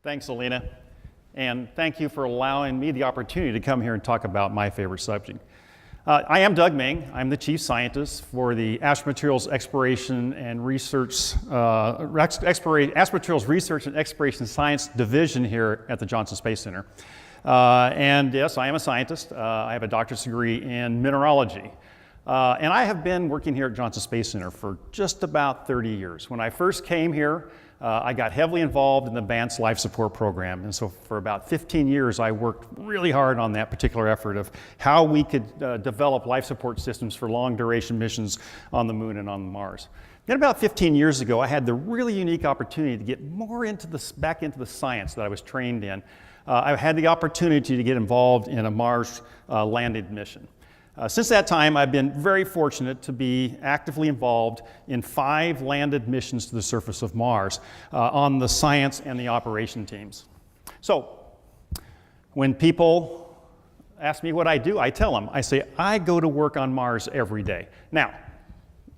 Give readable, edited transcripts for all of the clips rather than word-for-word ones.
Thanks, Alina, and thank you for allowing me the opportunity to come here and talk about my favorite subject. I am Doug Ming. I'm the Chief Scientist for the Astromaterials Exploration and Research, Astromaterials Research and Exploration Science Division here at the Johnson Space Center. And yes, I am a scientist. I have a doctorate degree in mineralogy. And I have been working here at Johnson Space Center for just about 30 years. When I first came here, I got heavily involved in the Advanced Life Support Program. And so for about 15 years, I worked really hard on that particular effort of how we could develop life support systems for long duration missions on the Moon and on Mars. Then about 15 years ago, I had the really unique opportunity to get more into back into the science that I was trained in. I had the opportunity to get involved in a Mars landing mission. Since that time, I've been very fortunate to be actively involved in 5 landed missions to the surface of Mars on the science and the operation teams. So, when people ask me what I do, I tell them, I say, I go to work on Mars every day. Now,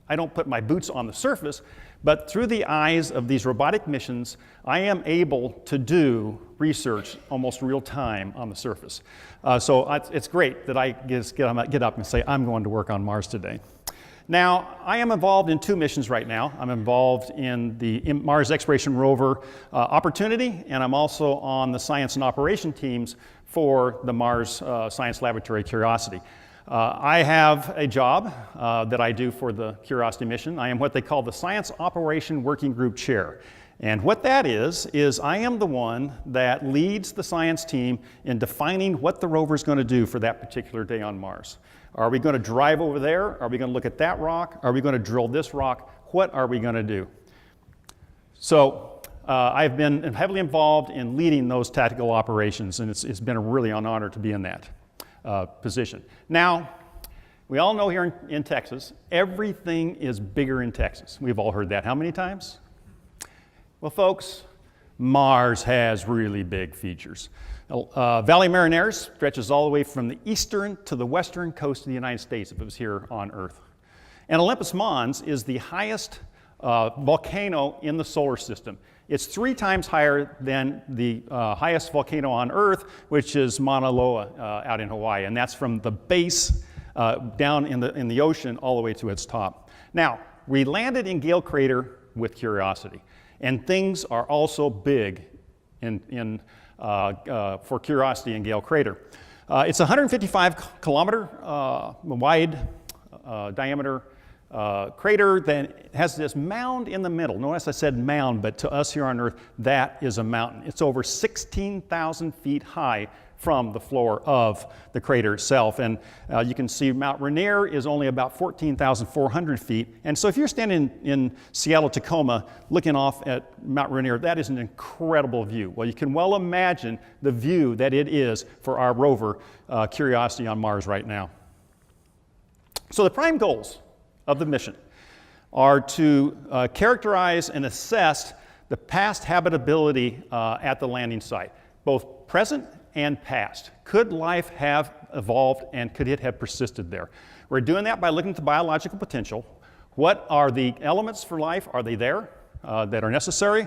I don't put my boots on the surface, but through the eyes of these robotic missions, I am able to do research almost real time on the surface. So it's great that I just get up and say, I'm going to work on Mars today. Now, I am involved in 2 missions right now. I'm involved in the Mars Exploration Rover Opportunity, and I'm also on the science and operation teams for the Mars Science Laboratory Curiosity. I have a job that I do for the Curiosity mission. I am what they call the Science Operation Working Group Chair. And what that is I am the one that leads the science team in defining what the rover is going to do for that particular day on Mars. Are we going to drive over there? Are we going to look at that rock? Are we going to drill this rock? What are we going to do? So I've been heavily involved in leading those tactical operations, and it's been really an honor to be in that position. Now, we all know here in Texas, everything is bigger in Texas. We've all heard that. How many times? Well, folks, Mars has really big features. Valley Marineris stretches all the way from the eastern to the western coast of the United States if it was here on Earth. And Olympus Mons is the highest volcano in the solar system. It's 3 times higher than the highest volcano on Earth, which is Mauna Loa out in Hawaii. And that's from the base down in the ocean all the way to its top. Now, we landed in Gale Crater with Curiosity. And things are also big for Curiosity in Gale Crater. It's a 155-kilometer wide diameter crater that has this mound in the middle. Notice I said mound, but to us here on Earth, that is a mountain. It's over 16,000 feet high from the floor of the crater itself. And you can see Mount Rainier is only about 14,400 feet. And so if you're standing in Seattle, Tacoma, looking off at Mount Rainier, that is an incredible view. Well, you can well imagine the view that it is for our rover, Curiosity on Mars right now. So the prime goals of the mission are to characterize and assess the past habitability at the landing site, both present and past. Could life have evolved and could it have persisted there? We're doing that by looking at the biological potential. What are the elements for life? Are they there that are necessary?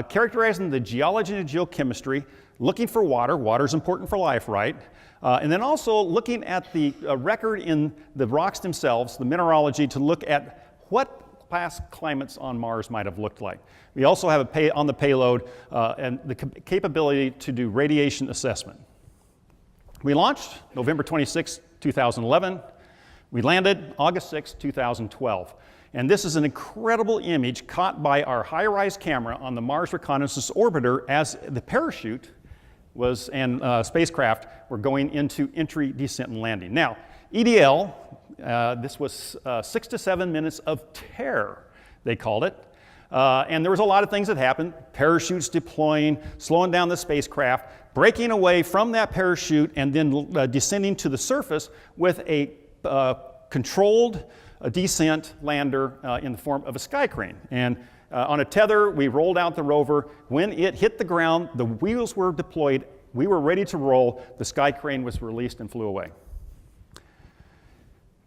Characterizing the geology and geochemistry, looking for water. Water is important for life, right? And then also looking at the record in the rocks themselves, the mineralogy, to look at what past climates on Mars might have looked like. We also have on the payload and the capability to do radiation assessment. We launched November 26, 2011. We landed August 6, 2012. And this is an incredible image caught by our high-rise camera on the Mars Reconnaissance Orbiter as the parachute and spacecraft were going into entry, descent, and landing. Now, EDL, this was 6 to 7 minutes of terror, they called it. And there was a lot of things that happened. Parachutes deploying, slowing down the spacecraft, breaking away from that parachute, and then descending to the surface with a controlled descent lander in the form of a sky crane. And on a tether, we rolled out the rover. When it hit the ground, the wheels were deployed. We were ready to roll. The sky crane was released and flew away.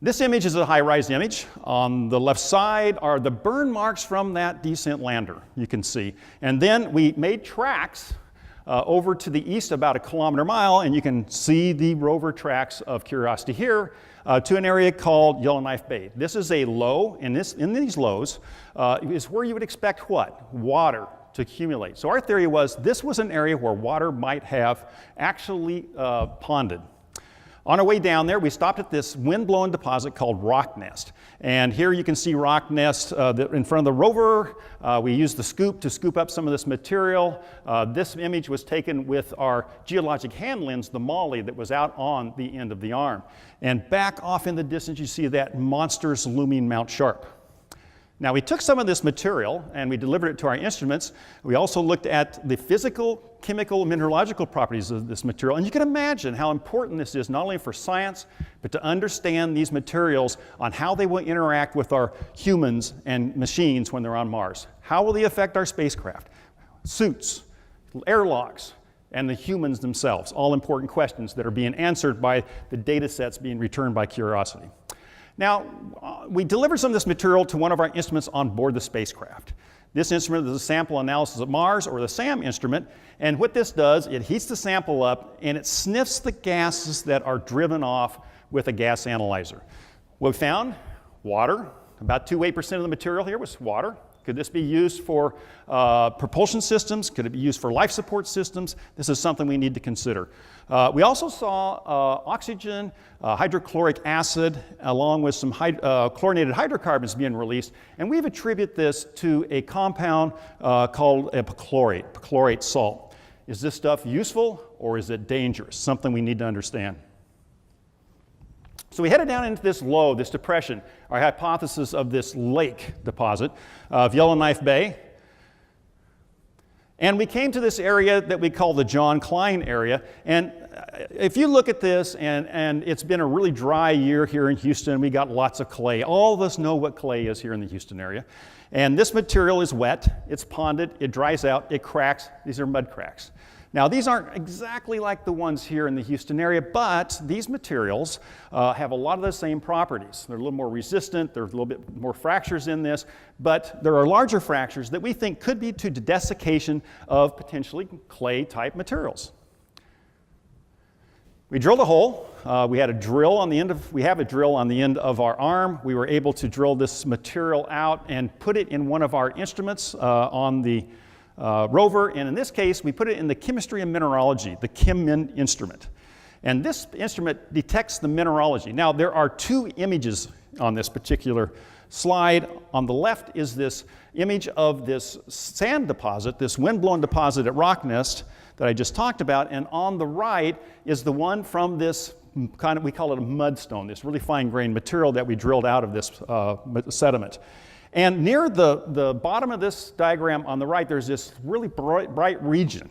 This image is a high-rise image. On the left side are the burn marks from that descent lander, you can see. And then we made tracks over to the east about 1 kilometer-mile, and you can see the rover tracks of Curiosity here, to an area called Yellowknife Bay. This is a low, and in these lows is where you would expect what? Water to accumulate. So our theory was this was an area where water might have actually ponded. On our way down there, we stopped at this wind-blown deposit called Rock Nest. And here you can see Rock Nest in front of the rover. We used the scoop to scoop up some of this material. This image was taken with our geologic hand lens, the Molly, that was out on the end of the arm. And back off in the distance, you see that monstrous looming Mount Sharp. Now, we took some of this material and we delivered it to our instruments. We also looked at the physical, chemical, mineralogical properties of this material. And you can imagine how important this is, not only for science, but to understand these materials on how they will interact with our humans and machines when they're on Mars. How will they affect our spacecraft? Suits, airlocks, and the humans themselves. All important questions that are being answered by the data sets being returned by Curiosity. Now, we delivered some of this material to one of our instruments on board the spacecraft. This instrument is a sample analysis of Mars, or the SAM instrument, and what this does, it heats the sample up and it sniffs the gases that are driven off with a gas analyzer. What we found? Water. About 2–8% of the material here was water. Could this be used for propulsion systems? Could it be used for life support systems? This is something we need to consider. We also saw oxygen, hydrochloric acid, along with some chlorinated hydrocarbons being released, and we've attributed this to a compound called a perchlorate salt. Is this stuff useful or is it dangerous? Something we need to understand. So we headed down into this low, this depression, our hypothesis of this lake deposit of Yellowknife Bay. And we came to this area that we call the John Klein area. And if you look at this, and it's been a really dry year here in Houston, we got lots of clay. All of us know what clay is here in the Houston area. And this material is wet, it's ponded, it dries out, it cracks. These are mud cracks. Now, these aren't exactly like the ones here in the Houston area, but these materials have a lot of the same properties. They're a little more resistant, there's a little bit more fractures in this, but there are larger fractures that we think could be to desiccation of potentially clay-type materials. We drilled a hole. We have a drill on the end of our arm. We were able to drill this material out and put it in one of our instruments on the rover, and in this case, we put it in the chemistry and mineralogy, the ChemMin instrument. And this instrument detects the mineralogy. Now, there are two images on this particular slide. On the left is this image of this sand deposit, this wind-blown deposit at Rock Nest that I just talked about, and on the right is the one from this kind of, we call it a mudstone, this really fine-grained material that we drilled out of this sediment. And near the bottom of this diagram on the right, there's this really bright region.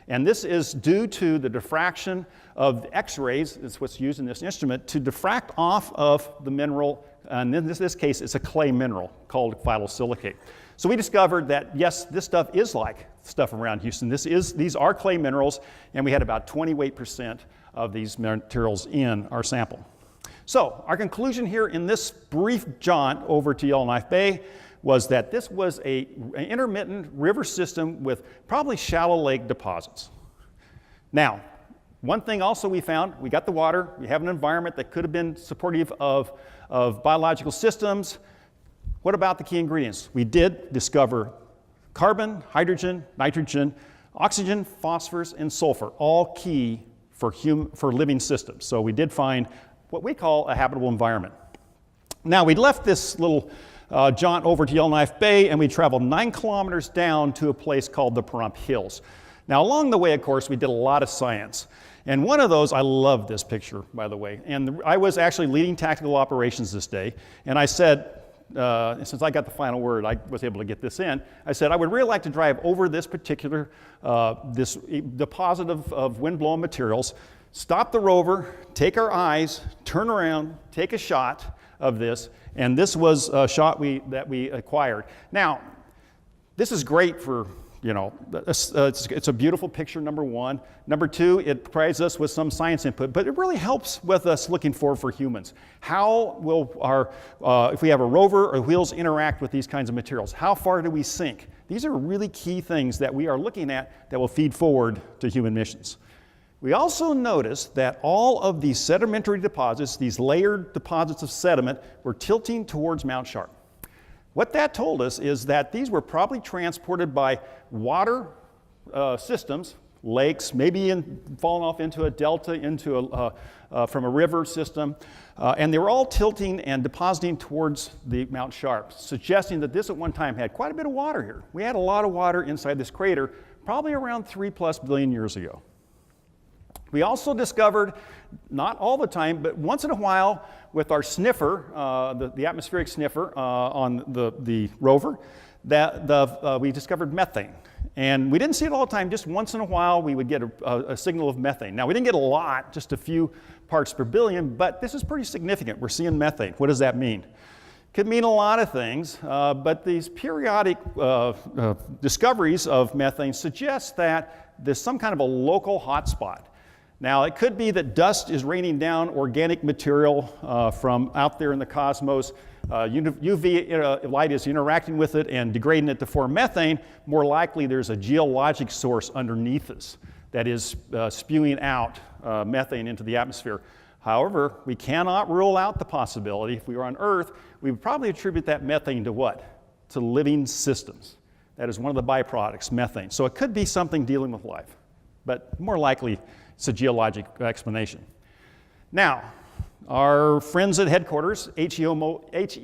And this is due to the diffraction of the X-rays, it's what's used in this instrument, to diffract off of the mineral, and in this case, it's a clay mineral called phyllosilicate. So we discovered that, yes, this stuff is like stuff around Houston. These are clay minerals, and we had about 28% of these materials in our sample. So our conclusion here in this brief jaunt over to Yellowknife Bay was that this was an intermittent river system with probably shallow lake deposits. Now, one thing also we found, we got the water, we have an environment that could have been supportive of biological systems. What about the key ingredients? We did discover carbon, hydrogen, nitrogen, oxygen, phosphorus, and sulfur, all key for living systems. So we did find what we call a habitable environment. Now, we left this little jaunt over to Yellowknife Bay, and we traveled 9 kilometers down to a place called the Pahrump Hills. Now, along the way, of course, we did a lot of science. And one of those, I love this picture, by the way. And I was actually leading tactical operations this day, and I said, since I got the final word, I was able to get this in. I said, I would really like to drive over this particular this deposit of wind-blown materials, stop the rover, take our eyes, turn around, take a shot of this, and this was a shot that we acquired. Now, this is great for, you know, it's a beautiful picture, number one. Number two, it provides us with some science input, but it really helps with us looking for humans. How will if we have a rover or wheels interact with these kinds of materials? How far do we sink? These are really key things that we are looking at that will feed forward to human missions. We also noticed that all of these sedimentary deposits, these layered deposits of sediment, were tilting towards Mount Sharp. What that told us is that these were probably transported by water systems, lakes, maybe falling off into a delta, from a river system, and they were all tilting and depositing towards the Mount Sharp, suggesting that this at one time had quite a bit of water here. We had a lot of water inside this crater, probably around 3+ billion years ago. We also discovered, not all the time, but once in a while with our sniffer, the atmospheric sniffer on the rover, that we discovered methane. And we didn't see it all the time, just once in a while we would get a signal of methane. Now we didn't get a lot, just a few parts per billion, but this is pretty significant. We're seeing methane. What does that mean? Could mean a lot of things, but these periodic discoveries of methane suggest that there's some kind of a local hotspot. Now, it could be that dust is raining down organic material from out there in the cosmos. UV light is interacting with it and degrading it to form methane. More likely, there's a geologic source underneath us that is spewing out methane into the atmosphere. However, we cannot rule out the possibility, if we were on Earth, we would probably attribute that methane to what? To living systems. That is one of the byproducts, methane. So it could be something dealing with life, but more likely, it's a geologic explanation. Now, our friends at headquarters, HEOMD,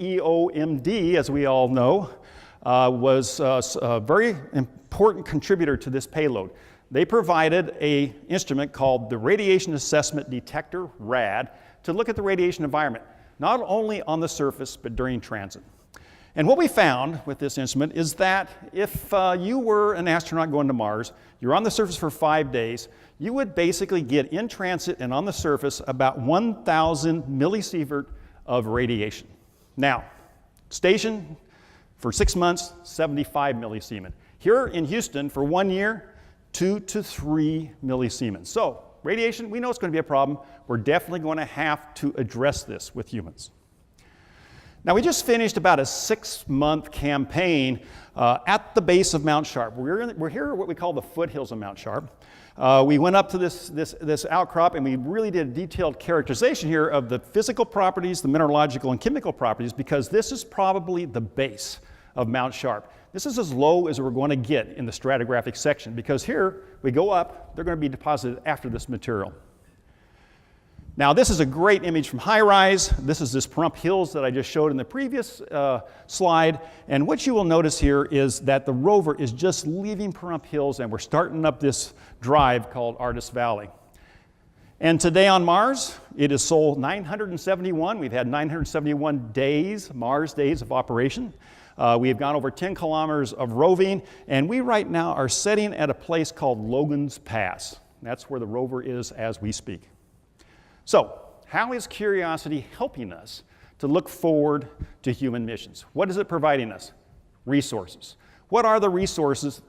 as we all know, was a very important contributor to this payload. They provided an instrument called the Radiation Assessment Detector, RAD, to look at the radiation environment, not only on the surface, but during transit. And what we found with this instrument is that if you were an astronaut going to Mars, you're on the surface for 5 days, you would basically get in transit and on the surface about 1,000 millisievert of radiation. Now, station for 6 months, 75 millisiemens. Here in Houston for 1 year, 2 to 3 millisiemens. So, radiation, we know it's going to be a problem. We're definitely going to have to address this with humans. Now, we just finished about a 6-month campaign at the base of Mount Sharp. We're here at what we call the foothills of Mount Sharp. We went up to this outcrop and we really did a detailed characterization here of the physical properties, the mineralogical and chemical properties, because this is probably the base of Mount Sharp. This is as low as we're going to get in the stratigraphic section, because here we go up, they're going to be deposited after this material. Now, this is a great image from high rise. This is this Pahrump Hills that I just showed in the previous slide. And what you will notice here is that the rover is just leaving Pahrump Hills and we're starting up this drive called Artist Valley. And today on Mars, it is Sol 971. We've had 971 days, Mars days of operation. We have gone over 10 kilometers of roving, and we right now are sitting at a place called Logan's Pass. That's where the rover is as we speak. So, how is Curiosity helping us to look forward to human missions? What is it providing us? Resources. What are the resources,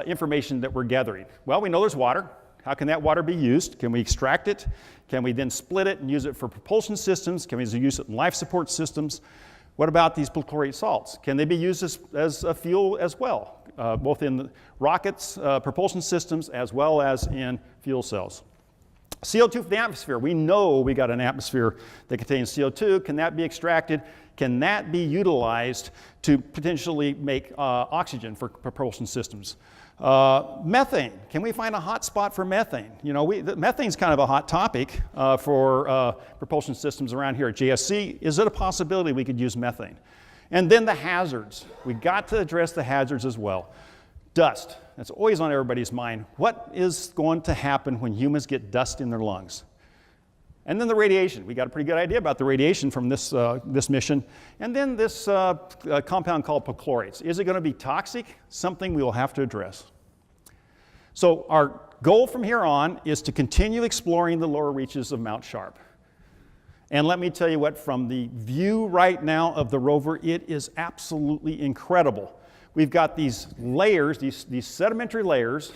information that we're gathering? Well, we know there's water. How can that water be used? Can we extract it? Can we then split it and use it for propulsion systems? Can we use it in life support systems? What about these perchlorate salts? Can they be used as a fuel as well, both in the rockets, propulsion systems, as well as in fuel cells? CO2 from the atmosphere. We know we got an atmosphere that contains CO2. Can that be extracted? Can that be utilized to potentially make oxygen for propulsion systems? Methane. Can we find a hot spot for methane? You know, methane's kind of a hot topic for propulsion systems around here at JSC. Is it a possibility we could use methane? And then the hazards. We got to address the hazards as well. Dust. That's always on everybody's mind. What is going to happen when humans get dust in their lungs? And then the radiation. We got a pretty good idea about the radiation from this mission. And then this compound called perchlorates. Is it going to be toxic? Something we will have to address. So our goal from here on is to continue exploring the lower reaches of Mount Sharp. And let me tell you what, from the view right now of the rover, it is absolutely incredible. We've got these layers, these sedimentary layers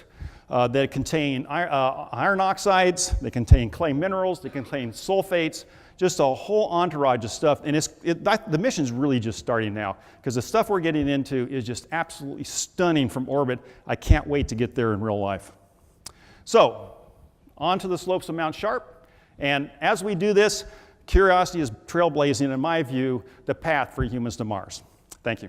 that contain iron oxides, they contain clay minerals, they contain sulfates, just a whole entourage of stuff. And the mission's really just starting now, because the stuff we're getting into is just absolutely stunning from orbit. I can't wait to get there in real life. So, on to the slopes of Mount Sharp. And as we do this, Curiosity is trailblazing, in my view, the path for humans to Mars. Thank you.